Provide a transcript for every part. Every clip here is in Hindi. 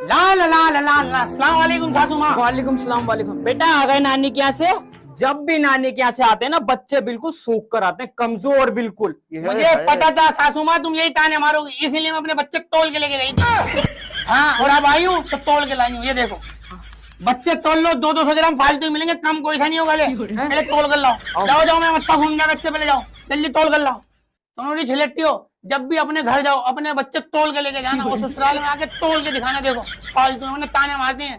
ला ला ला ला ला ला। अस्सलाम वालेकुम सासू माँ। वालेकुम सलाम। वालेकुम। बेटा आ गए नानी के यहाँ से। जब भी नानी के यहाँ से आते हैं ना बच्चे बिल्कुल सूख कर आते हैं, कमजोर बिल्कुल। मुझे पता था सासू माँ तुम यही ताने मारोगी, इसीलिए मैं अपने बच्चे तोल के लेके गई थी। हाँ, और अब आई हूँ तो तोल के लाई हूँ। ये देखो बच्चे तोल लो, 200-200 ग्राम फालतू मिलेंगे, कम कोई सा नहीं होगा। ले पहले तोल कर लाओ। जाओ जाओ, मैं मत्ता घूम जाएगा, इससे पहले जाओ जल्दी तोल कर लाओ। सोनोरी छिलेटी हो, जब भी अपने घर जाओ अपने बच्चे तोल के लेके जाना, और ससुराल में आके तोल के दिखाना। देखो फालतू में ताने मारते हैं।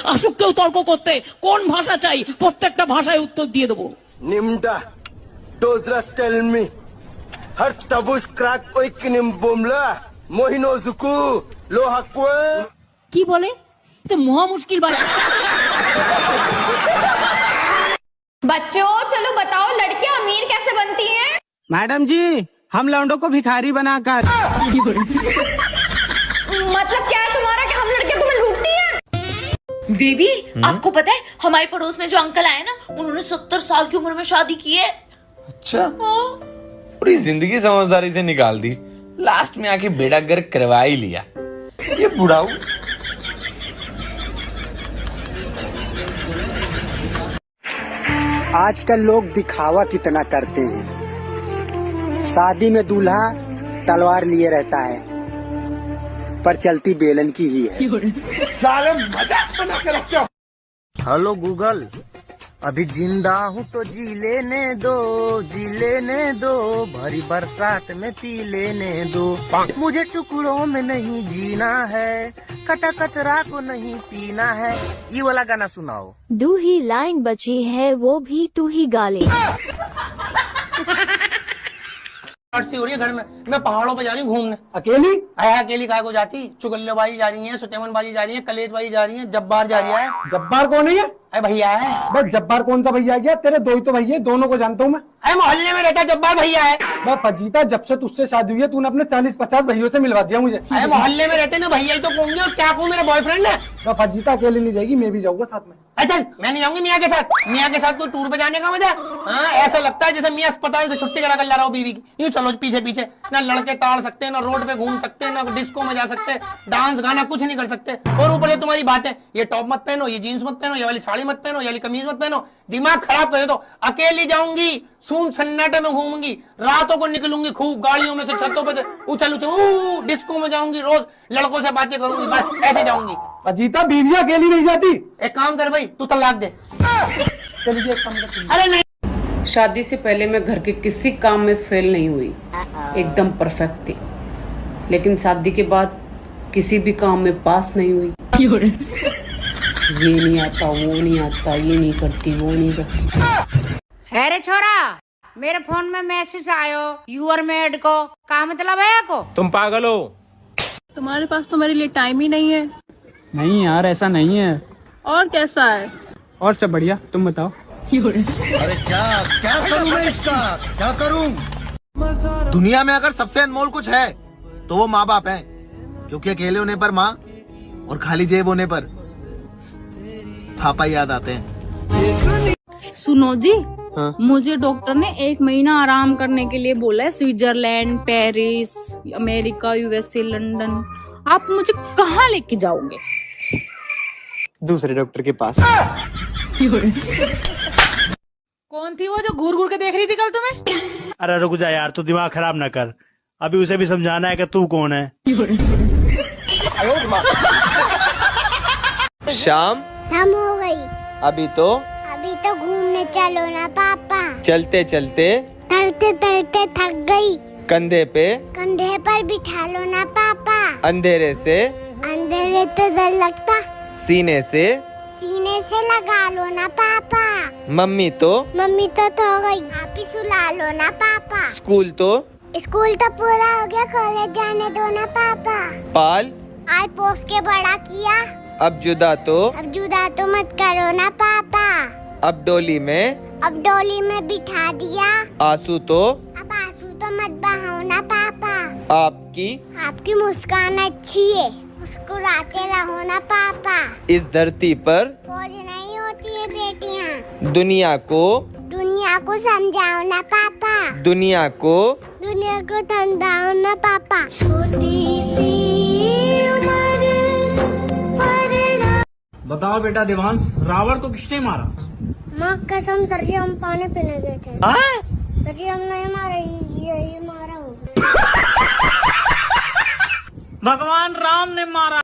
আসুককেও তর্ক করতে কোন ভাষা চাই প্রত্যেকটা ভাষায় উত্তর দিয়ে দেবো। নিমডা ডোজরাস টেল মি হর তাবুস ক্রাক ওইকিনিম বোমলা মোহিনোজুকু লোহাকুয়া কি বলে? তো মহা মুশকিল বাড়ি। बच्चों चलो बताओ, लड़कियां अमीर कैसे बनती हैं? मैडम जी, हम लौंडों को भिखारी बनाकर। मतलब क्या है तुम्हारा कि हम लड़के तुम्हें लूटती हैं? बेबी आपको पता है हमारे पड़ोस में जो अंकल आए ना, उन्होंने 70 साल की उम्र में शादी की है। अच्छा, पूरी जिंदगी समझदारी से निकाल दी, लास्ट में आके बेड़ा गर्क करवा ही लिया। ये बुढ़ाऊ आजकल लोग दिखावा कितना करते हैं। शादी में दूल्हा तलवार लिए रहता है, पर चलती बेलन की ही है। साले मजाक बना के रखते हो। हेलो गूगल, अभी जिंदा हूँ तो जी लेने दो, जी लेने दो, भरी बरसात में पी लेने दो। मुझे टुकड़ों में नहीं जीना है, कटा कचरा को नहीं पीना है। ये वाला गाना सुनाओ। दो ही लाइन बची है, वो भी तू ही गा ले। सी हो रही है घर में, मैं पहाड़ों पे जा रही हूँ घूमने। अकेली? अकेली काय को जाती? चुगल्लेबाजी जा रही है, सुतेमनबाजी जा रही है, कलेजबाजी जा रही है, जब्बार जा रही है। जब्बार कौन है ये? अरे भैया है। बस जब्बार कौन सा भैया गया? तेरे दो ही तो भैया, दोनों को जानता हूँ मैं। अरे मोहल्ले में रहता जब्बार भैया है। मैं फजीता, जब से तुझसे शादी हुई है तूने अपने 40-50 भैयों से मिलवा दिया मुझे। अरे मोहल्ले में रहते ना भैया ही तो कहूंगे, और क्या कहूँ, मेरा बॉयफ्रेंड है। मैं फजीता अकेले नहीं जाएगी, मैं भी जाऊंगा साथ में। अच्छा मैं नहीं जाऊंगी मियाँ के साथ। मियाँ के साथ तो टूर पे जाने का मजा। हाँ, ऐसा लगता है जैसे मियाँ अस्पताल से छुट्टी करा कर ला रहा हूँ बीवी की। यूँ चलो पीछे पीछे, ना लड़के ताड़ सकते, ना रोड पे घूम सकते, ना डिस्को में जा सकते, डांस गाना कुछ नहीं कर सकते। और ऊपर ये तुम्हारी बात है, ये टॉप मत पहनो, ये जीन्स मत पहनो, ये वाली साड़ी मत पहनो, ये वाली कमीज मत पहनो। दिमाग खराब करे तो अकेली जाऊंगी, सून सन्नाटे में घूमूंगी, रातों को निकलूंगी खूब, गाड़ियों में से, छतों पे से उछल उछल, डिस्को में जाऊंगी, रोज लड़कों से बातें करूंगी, बस ऐसे जाऊंगी। फजीता बीवी अकेली नहीं जाती। एक काम कर भाई, तू तलाक दे। चलिए एक काम करते हैं। अरे नहीं, शादी से पहले मैं घर के किसी काम में फेल नहीं हुई, एकदम परफेक्ट थी। लेकिन शादी के बाद किसी भी काम में पास नहीं हुई। ये नहीं आता, वो नहीं आता, ये नहीं करती, वो नहीं करती। है रे छोरा, मेरे फोन में मैसेज आयो यूर मेड को, का मतलब है को? तुम पागल हो? तुम्हारे पास तो मेरे लिए टाइम ही नहीं है। नहीं यार, ऐसा नहीं है। और कैसा है? और सब बढ़िया, तुम बताओ। अरे क्या करूं मैं इसका, क्या करूं? दुनिया में अगर सबसे अनमोल कुछ है तो वो माँ बाप है, क्योंकि अकेले होने पर माँ और खाली जेब होने पर पापा याद आते हैं। सुनो जी, मुझे डॉक्टर ने 1 महीना आराम करने के लिए बोला है। Switzerland, Paris, America, USA, London. आप मुझे कहाँ लेके जाओगे? दूसरे डॉक्टर के पास। कौन थी वो जो घूर घूर के देख रही थी कल तुम्हें? अरे रुक जा यार, तू दिमाग खराब ना कर, अभी उसे भी समझाना है कि तू कौन है। शाम हम हो गई। अभी तो घूमने चलो ना पापा। चलते चलते चलते चलते थक गई। कंधे पर बिठा लो ना पापा। अंधेरे से तो डर लगता, सीने से लगा लो ना पापा। मम्मी तो सो गई, आप ही सुला लो ना पापा। स्कूल तो पूरा हो गया, कॉलेज जाने दो ना पापा। पाल आज पोस के बड़ा किया, अब जुदा तो मत करो ना पापा। अब डोली में बिठा दिया, आंसू तो अब आंसू तो मत बहाओ ना पापा। आपकी मुस्कान अच्छी है, मुस्कुराते रहो ना पापा। इस धरती पर फौज नहीं होती है बेटियाँ। दुनिया को समझाओ ना पापा। दुनिया को समझाओ ना पापा। छोटी सी बताओ बेटा देवांश, रावण को किसने मारा? माँ कसम सर जी, हम पानी पीने गए थे। सर जी हम नहीं मारे, ये मारा हो। भगवान राम ने मारा।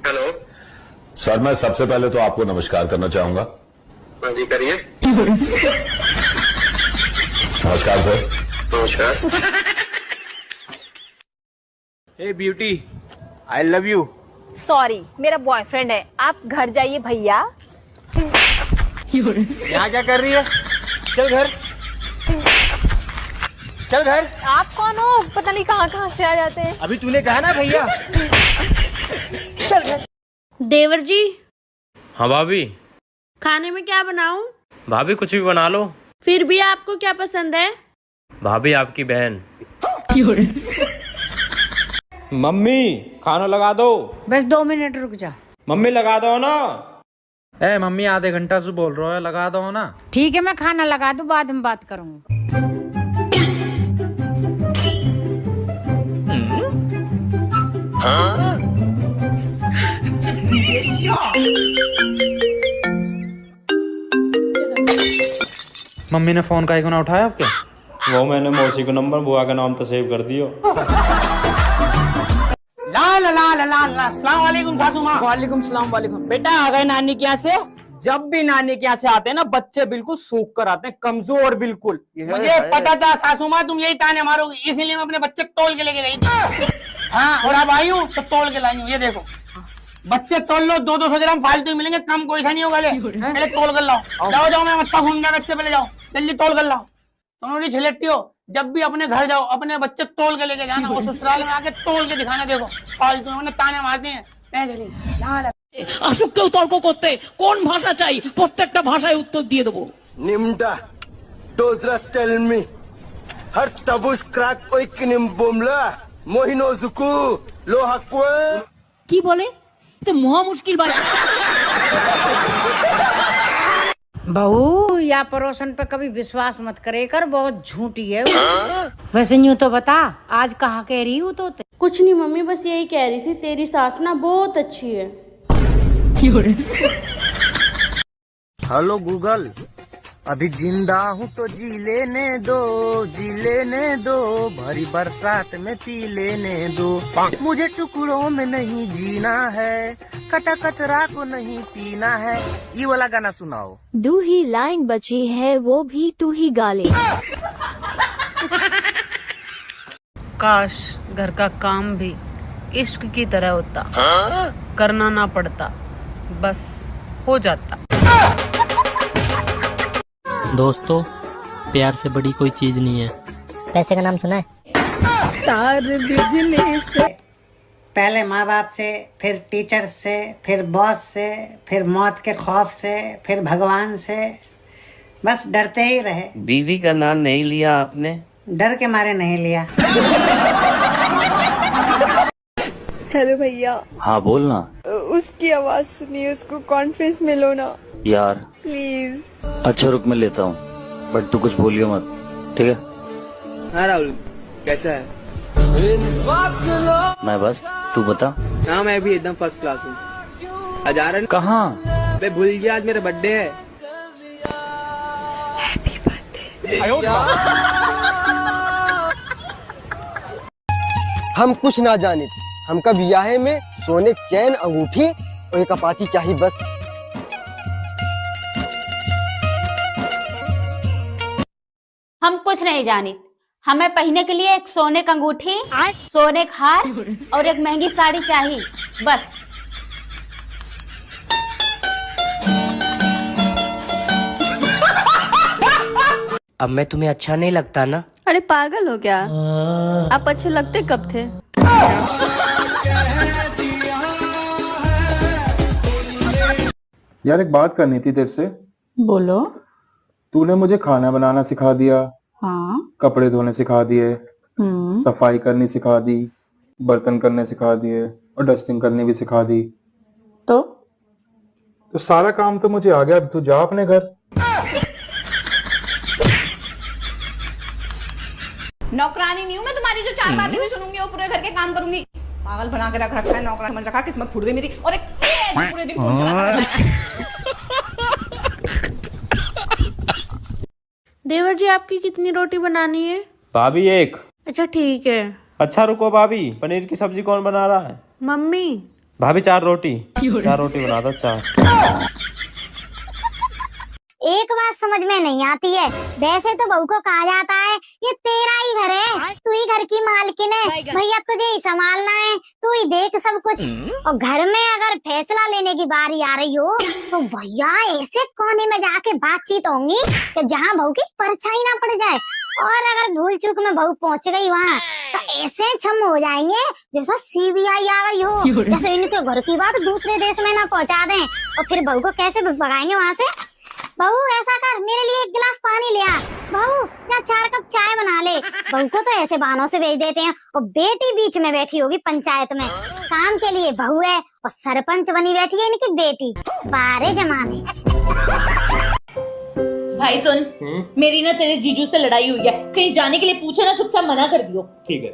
हेलो सर, मैं सबसे पहले तो आपको नमस्कार करना चाहूंगा। हाँ जी करिए। नमस्कार सर। नमस्कार। Hey beauty, I love you. Sorry, मेरा बॉयफ्रेंड है, आप घर जाइए भैया। यहाँ क्या कर रही है? चल घर, चल घर। आप कौन हो? पता नहीं कहाँ कहाँ से आ जाते हैं। अभी तूने कहा ना भैया। चल घर। देवर जी। हाँ भाभी। खाने में क्या बनाऊं? भाभी कुछ भी बना लो। फिर भी आपको क्या पसंद है? भाभी आपकी बहन। मम्मी खाना लगा दो। बस 2 मिनट रुक जा। मम्मी लगा दो ना। ए मम्मी, आधे घंटा से बोल रहा है, लगा दो ना। ठीक है, मैं खाना लगा दूं, बाद में बात करूंगा। मम्मी ने फोन का ना उठाया आपके? वो मैंने मौसी को नंबर बुआ का नाम तो सेव कर दियो। अस्सलाम वालेकुम सासू माँ। वालेकुम सलाम। वालेकुम। बेटा आ गए नानी के यहाँ से। जब भी नानी के यहाँ से आते हैं ना, बच्चे बिल्कुल सूख कर आते हैं, कमजोर बिल्कुल। मुझे पता था सासू माँ तुम यही ताने मारोगी, इसीलिए मैं अपने बच्चे तोल के लेके गई थी। हाँ, और अब आई हूँ तो तोल के लाई हूँ। ये देखो बच्चे तोल लो, 200-200 ग्राम फालतू ही मिलेंगे, कम कोई सा नहीं होगा। पहले तोल कर लाओ। जाओ जाओ, मैं मत्ता घूम जाएगा, इससे पहले जाओ जल्दी तोल कर लाओ। सुनो नहीं छिलेटी हो, जब भी अपने घर जाओ अपने बच्चे तोल के लेके जाना, और ससुराल में आके तोल के दिखाना। देखो फालतू में ताने मारते हैं। আসুককেও তর্ক করতে কোন ভাষা চাই, প্রত্যেকটা ভাষায় উত্তর দিয়ে দেবো। নিমডা ডোজরাস টেল মি হর তাবুস ক্রাক ওই কিনিম বোমলা মোহিনো জুকু লোহাকুয়া। কি বলে? তো মহা মুশকিল বাড়ি। बहू, या पड़ोसन पे कभी विश्वास मत करे कर, बहुत झूठी है वो। वैसे यूं तो बता, आज कहाँ कह रही हूँ तो? कुछ नहीं मम्मी, बस यही कह रही थी तेरी सास ना बहुत अच्छी है। हेलो गूगल, अभी जिंदा हूँ तो जी लेने दो, जी लेने दो, भरी बरसात में पी लेने दो। मुझे टुकड़ों में नहीं जीना है, कटा कतरा को नहीं पीना है। ये वाला गाना सुनाओ। 2 ही लाइन बची है, वो भी तू ही गा ले। काश घर का काम भी इश्क की तरह होता, करना ना पड़ता, बस हो जाता। दोस्तों, प्यार से बड़ी कोई चीज नहीं है। पैसे का नाम सुना है? तार बिजली से। पहले माँ बाप से, फिर टीचर से, फिर बॉस से, फिर मौत के खौफ से, फिर भगवान से, बस डरते ही रहे। बीवी का नाम नहीं लिया आपने? डर के मारे नहीं लिया। हेलो भैया। हाँ बोलना। उसकी आवाज सुनिए, उसको कॉन्फ्रेंस में लो ना यार प्लीज। अच्छा रुक, मैं लेता हूँ, बट तू कुछ बोलियो मत, ठीक है? हाँ राहुल, कैसा है? मैं बस, तू बता। हाँ मैं भी एकदम फर्स्ट क्लास हूँ। आज आ रहा? कहाँ? मैं भूल गया, आज मेरा बर्थडे है। Happy birthday. हम कुछ ना जाने, हमका बियाहे में सोने चैन अंगूठी और एक अपाची चाहिए बस। हम कुछ नहीं जानी, हमें पहनने के लिए एक सोने का अंगूठी, सोने का हार और एक महंगी साड़ी चाहिए बस। अब मैं तुम्हें अच्छा नहीं लगता ना? अरे पागल हो क्या? आप अच्छे लगते कब थे? यार एक बात करनी थी तेरे से। बोलो। तूने मुझे खाना बनाना सिखा दिया, हाँ। कपड़े धोने सिखा दिए, सफाई करनी सिखा दी, बर्तन करने सिखा दिए और डस्टिंग करनी भी सिखा दी। तो सारा काम तो मुझे आ गया, अब तू जा अपने घर। नौकरानी नहीं हूँ मैं तुम्हारी जो 4 बातें भी सुनूंगी और पूरे घर के काम करूंगी। पागल बना के रख रखा है, नौकरा समझ रखा, किस्मत फूट गई मेरी। और एक पूरे दिन फोन चलाता है। देवर जी आपकी कितनी रोटी बनानी है? भाभी एक। अच्छा ठीक है। अच्छा रुको भाभी, पनीर की सब्जी कौन बना रहा है? मम्मी। भाभी 4 रोटी बना दो, 4। एक बात समझ में नहीं आती है, वैसे तो बहू को कहा जाता है ये तेरा ही घर है, तू ही घर की मालकिन है, भैया तुझे ही संभालना है, तू ही देख सब कुछ। और घर में अगर फैसला लेने की बारी आ रही हो तो भैया ऐसे कोने में जाके बातचीत होंगी कि जहाँ बहू की परछाई ना पड़ जाए। और अगर भूल चूक में बहू पहुंच गई वहाँ तो ऐसे छम हो जाएंगे जैसा CBI आ गई हो, जैसे इनके घर की बात दूसरे देश में ना पहुंचा दें। और फिर बहू को कैसे भगाएंगे वहाँ से? बहू ऐसा कर, मेरे लिए 1 गिलास पानी ले आ। बहू या 4 कप चाय बना ले। बहू को तो ऐसे बहानों से भेज देते हैं और बेटी बीच में बैठी होगी पंचायत में, काम के लिए बहू है और सरपंच बनी बैठी है इनकी बेटी। बारे जमाने। भाई सुन, मेरी ना तेरे जीजू से लड़ाई हुई है, कहीं जाने के लिए पूछे ना चुपचाप मना कर दियो। ठीक है।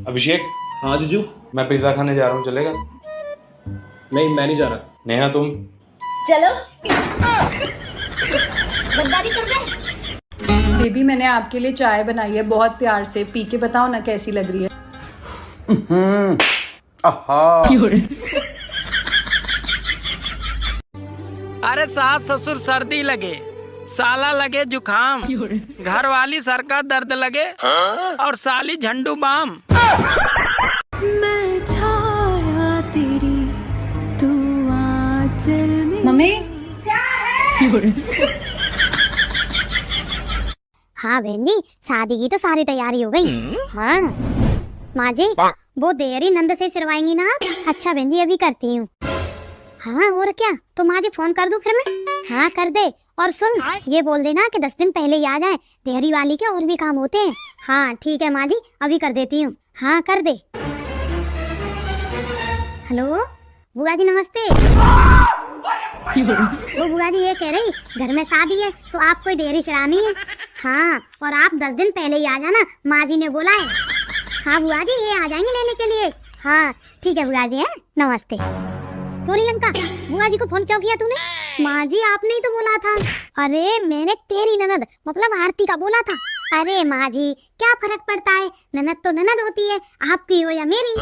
अभिषेक। हाँ जीजू। मैं पिज्जा खाने जा रहा हूँ, चलेगा? नहीं मैं नहीं जा रहा। नेहा तुम? चलो। गद्दारी कर दे। बेबी मैंने आपके लिए चाय बनाई है बहुत प्यार से, पी के बताओ ना कैसी लग रही है। अरे सास ससुर सर्दी लगे, साला लगे जुखाम, घर वाली सर का दर्द लगे और साली झंडू बाम। मैं छाया तेरी, तू आंचल में। मम्मी। हाँ बहन जी, शादी की तो सारी तैयारी हो गई। हाँ माँ जी, वो देरी नंद से सिरवाएंगी ना आप? अच्छा बहन जी अभी करती हूँ। हाँ और क्या, तो माँ जी फोन कर दूं फिर मैं? हाँ कर दे। और सुन, ये बोल देना कि 10 दिन पहले ही आ जाए, देहरी वाली के और भी काम होते हैं। हाँ ठीक है माँ जी, अभी कर देती हूँ। हाँ कर दे। हेलो बुआ जी नमस्ते। वो बुआ जी ये कह रही घर में शादी है तो आप कोई देहरी सिरानी है। हाँ और आप 10 दिन पहले ही आ जाना, माँ जी ने बोला है। हाँ बुआ जी ये आ जाएंगे लेने के लिए। हाँ ठीक है बुआ जी, है नमस्ते। गोरी लंका, बुआ जी को फोन क्यों किया तूने? माँ जी आपने ही तो बोला था। अरे मैंने तेरी ननद मतलब आरती का बोला था। अरे माँ जी क्या फर्क पड़ता है, ननद तो ननद होती है, आपकी हो या मेरी।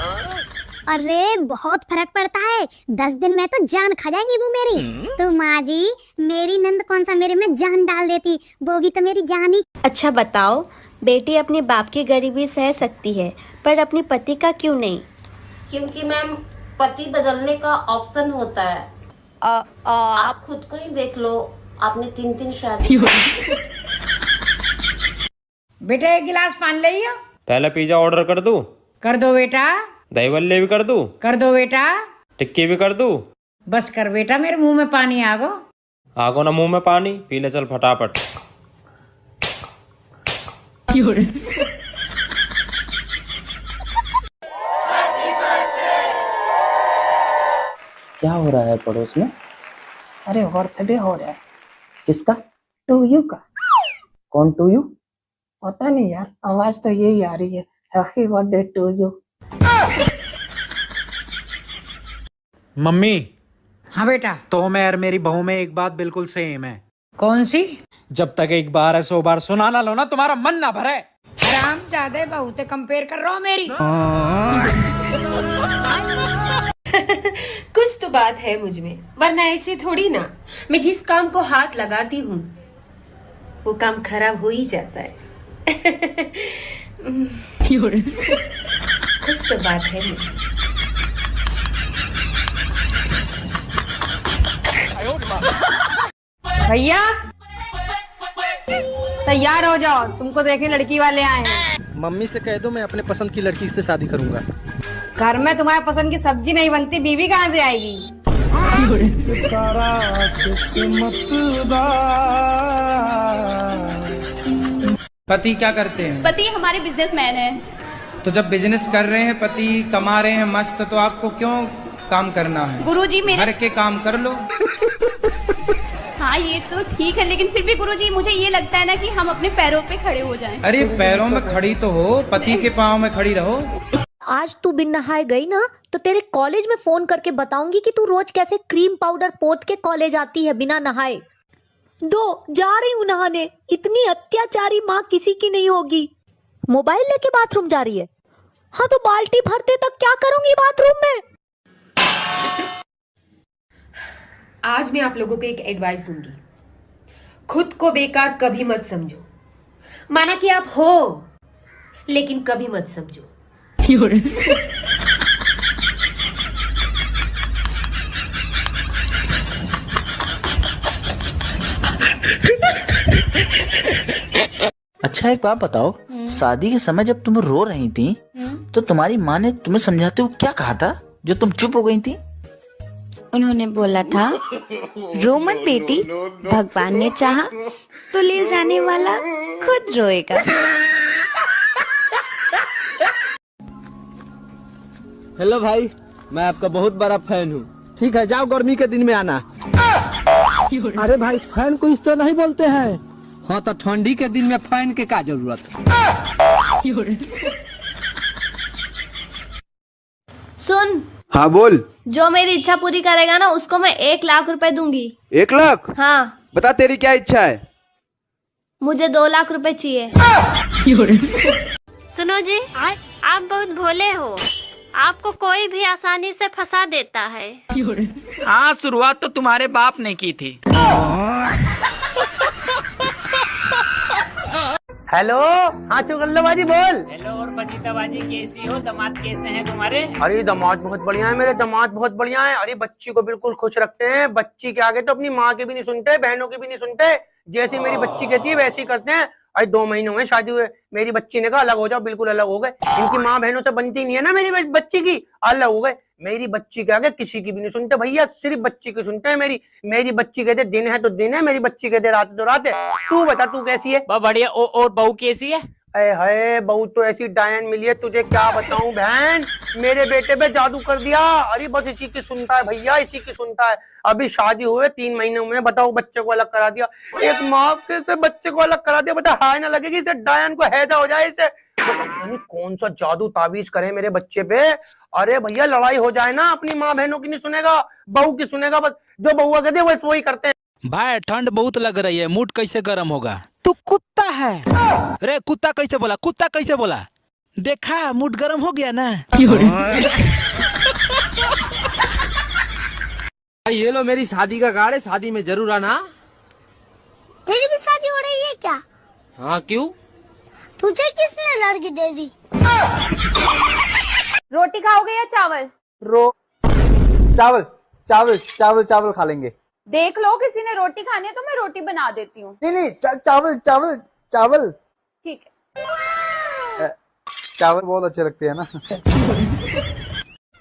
अरे बहुत फर्क पड़ता है, 10 दिन में तो जान खा जाएंगी वो मेरी। तो माँ जी मेरी नंद कौन सा मेरे में जान डाल देती, वो भी तो मेरी जान ही। अच्छा बताओ, बेटी अपने बाप की गरीबी सह सकती है पर अपने पति का क्यों नहीं? क्योंकि मैम पति बदलने का ऑप्शन होता है। आप खुद को ही देख लो, आपने 3 शादी। बेटा 1 गिलास पानी ले आओ। पहले पिज्जा ऑर्डर कर दूं? कर दो बेटा। दही बल्ले भी कर दूं? कर दो बेटा। टिक्की भी कर दूं? बस कर बेटा, मेरे मुंह में पानी आ गो। आगो ना मुंह में पानी, पी ले चल फटाफट। क्या हो रहा है पड़ोस में? अरे बर्थडे हो रहा है। किसका? टू यू का। कौन टू यू? पता नहीं यार, आवाज तो यही आ रही है, happy birthday to you. Mummy. हाँ बेटा। तो मैं और मेरी बहू में एक बात बिल्कुल सेम है। कौन सी? जब तक एक बार है 100 बार सुना ना लो ना तुम्हारा मन ना भरे। हराम ज्यादा बहू ते कंपेयर कर रहा हो मेरी। कुछ तो बात है मुझ में, वरना ऐसे थोड़ी ना। मैं जिस काम को हाथ लगाती हूँ वो काम खराब हो ही जाता है। कुछ तो बात है मुझ में। भैया तैयार हो जाओ, तुमको देखने लड़की वाले आए हैं। मम्मी से कह दो मैं अपने पसंद की लड़की से शादी करूंगा। घर में तुम्हारे पसंद की सब्जी नहीं बनती, बीवी कहाँ से आएगी? पति क्या करते हैं? पति हमारे बिजनेसमैन है। तो जब बिजनेस कर रहे हैं, पति कमा रहे हैं मस्त, तो आपको क्यों काम करना है? गुरुजी मेरे घर के काम कर लो। हाँ ये तो ठीक है, लेकिन फिर भी गुरुजी मुझे ये लगता है ना कि हम अपने पैरों पे खड़े हो जाएं। अरे पैरों में खड़ी तो हो, पति के पाँव में खड़ी रहो। आज तू बिन नहाए गई ना तो तेरे कॉलेज में फोन करके बताऊंगी कि तू रोज कैसे क्रीम पाउडर पोत के कॉलेज आती है बिना नहाए। जा रही हूँ नहाने। इतनी अत्याचारी माँ किसी की नहीं होगी। मोबाइल लेके बाथरूम जा रही है। हाँ तो बाल्टी भरते तक क्या करूंगी बाथरूम में। आज मैं आप लोगों को एक एडवाइस दूंगी। खुद को बेकार कभी मत समझो। माना कि आप हो, लेकिन कभी मत समझो। अच्छा एक बात बताओ, शादी के समय जब तुम रो रही थी तो तुम्हारी माँ ने तुम्हें समझाते हुए क्या कहा था जो तुम चुप हो गई थी? उन्होंने बोला था, रो मत बेटी, भगवान ने चाहा तो ले जाने वाला खुद रोएगा। हेलो भाई, मैं आपका बहुत बड़ा फैन हूँ। ठीक है, जाओ गर्मी के दिन में आना। अरे भाई, फैन को इस तरह नहीं बोलते हैं। हाँ तो ठंडी के दिन में फैन के क्या जरूरत है? सुन। हाँ बोल। जो मेरी इच्छा पूरी करेगा ना उसको मैं 1 लाख रुपए दूंगी। 1 लाख? हाँ। बता तेरी क्या इच्छा है? मुझे 2 लाख रुपए चाहिए। सुनो जी, आप बहुत भोले हो। आपको कोई भी आसानी से फंसा देता है। हाँ, शुरुआत तो तुम्हारे बाप ने की थी। हेलो, हाँ चुगल्लाबाजी बोल। हेलो, और फजीताबाजी कैसी हो? दामाद कैसे हैं तुम्हारे? अरे दामाद बहुत बढ़िया है, मेरे दामाद बहुत बढ़िया है। अरे बच्ची को बिल्कुल खुश रखते हैं। बच्ची के आगे तो अपनी माँ के भी नहीं सुनते, बहनों की भी नहीं सुनते। जैसी मेरी बच्ची कहती है वैसे ही करते हैं। अरे 2 महीने हुए शादी हुए, मेरी बच्ची ने कहा अलग हो जाओ, बिल्कुल अलग हो गए। इनकी माँ बहनों से बनती नहीं है ना मेरी बच्ची की, अलग हो गए। मेरी बच्ची के आगे किसी की भी नहीं सुनते भैया, सिर्फ बच्ची की सुनते हैं। मेरी बच्ची कहते दिन है तो दिन है, मेरी बच्ची कहते रात है तो रात है। तू बता, तू कैसी है? बढ़िया। और बहू कैसी है? है बहू तो ऐसी डायन मिली है, तुझे क्या बताऊं बहन, मेरे बेटे पे जादू कर दिया। अरे बस इसी की सुनता है भैया, इसी की सुनता है। अभी शादी हुए 3 महीने में बताओ बच्चे को अलग करा दिया। एक माँ से बच्चे को अलग करा दिया, बता हाय ना लगेगी इसे, डायन को हैजा हो जाए इसे। यानी कौन सा जादू ताबीज करे मेरे बच्चे पे। अरे भैया लड़ाई हो जाए ना, अपनी माँ बहनों की नहीं सुनेगा, बहू की सुनेगा। बस जो बहू कहते हैं वही करते हैं। भाई ठंड बहुत लग रही है, मूड कैसे गर्म होगा? तू कुत्ता है। अरे कुत्ता कैसे बोला? कुत्ता कैसे बोला? देखा, मूड गर्म हो गया ना। ये लो मेरी शादी का कार्ड है, शादी में जरूर आना। तेरी भी शादी हो रही है क्या? हाँ क्यों? तुझे किसने लड़की दे दी? रोटी खाओगे या चावल? चावल चावल चावल चावल खा लेंगे। देख लो, किसी ने रोटी खानी है तो मैं रोटी बना देती हूँ। नहीं चावल चावल चावल। ठीक है। चावल बहुत अच्छे लगते हैं ना।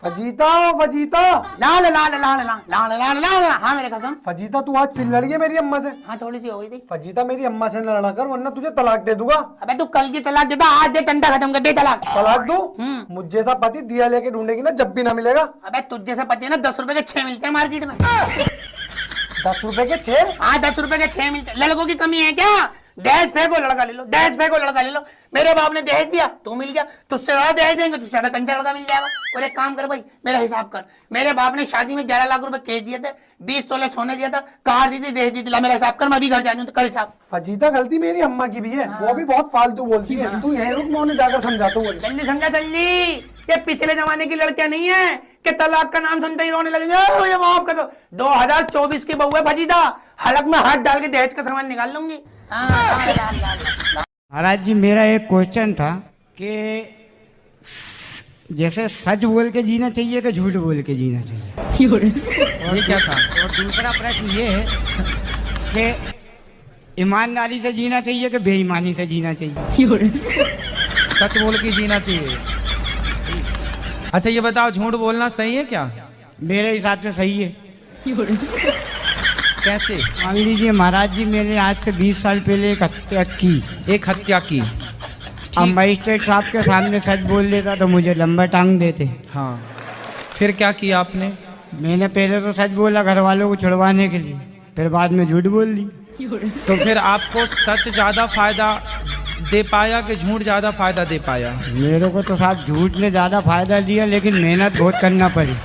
फजीता फजीता, लाल लाल लाल लाल लाल लाल लाल। हाँ मेरे कसम। फजीता तू आज फिर लड़ी है मेरी अम्मा से? हाँ थोड़ी सी हो गई थी। फजीता मेरी अम्मा से लड़ा कर वरना तुझे तलाक दे दूंगा। अबे तू कल की तलाक देता, आज दे, टंडा खत्म कर दे। तलाक दूं? मुझ जैसा पति दिया लेके ढूंढेगी ना, जब भी ना मिलेगा। अबे तुझ जैसा पति ना 10 रुपए के 6 मिलते हैं मार्केट में। 10 रुपए के 6? हाँ 10 रुपए के 6 मिलते। लड़कों की कमी है क्या? दहेज फेंको लड़का ले लो, दहेज फेंको लड़का ले लो। मेरे बाप ने दहेज दिया, तू मिल गया, तुझसे ज्यादा दहेज देंगे, तुझसे ज्यादा कंचा लड़का मिल जाएगा। और एक काम कर भाई, मेरा हिसाब कर। मेरे बाप ने शादी में 11 लाख रुपए कैश दिए थे, 20 तोले सोने दिया था, कार दी थी, दहेज दी थी। मेरा हिसाब कर, मैं अभी घर जा रही हूँ, तो कर हिसाब। फजीता गलती मेरी अम्मा की भी है, वो भी बहुत फालतू बोलती है। तू यही रुक, मैं उन्हें जाकर समझाता हूँ। जल्दी समझा जल्दी। ये पिछले जमाने की लड़कियां नहीं है कि तलाक का नाम सुनते ही रोने लगेंगे। ये माफ कर दो, 2024 की बहू है फजीता, हलक में हाथ डाल के दहेज का सामान निकाल लूंगी। महाराज जी, मेरा एक क्वेश्चन था कि जैसे सच बोल के जीना चाहिए कि झूठ बोल के जीना चाहिए? और क्या था? और दूसरा प्रश्न ये है कि ईमानदारी से जीना चाहिए कि बेईमानी से जीना चाहिए? सच बोल के जीना चाहिए। अच्छा ये बताओ, झूठ बोलना सही है क्या? मेरे हिसाब से सही है। कैसे? मान लीजिए महाराज जी, मैंने आज से 20 साल पहले एक हत्या की। अब मजिस्ट्रेट साहब के सामने सच बोल देता तो मुझे लंबा टांग देते। हाँ, फिर क्या किया आपने? मैंने पहले तो सच बोला घर वालों को छुड़वाने के लिए, फिर बाद में झूठ बोल दी। तो फिर आपको सच ज्यादा फायदा दे पाया कि झूठ ज्यादा फायदा दे पाया? मेरे को तो साहब झूठ ने ज्यादा फायदा दिया, लेकिन मेहनत बहुत करना पड़ी।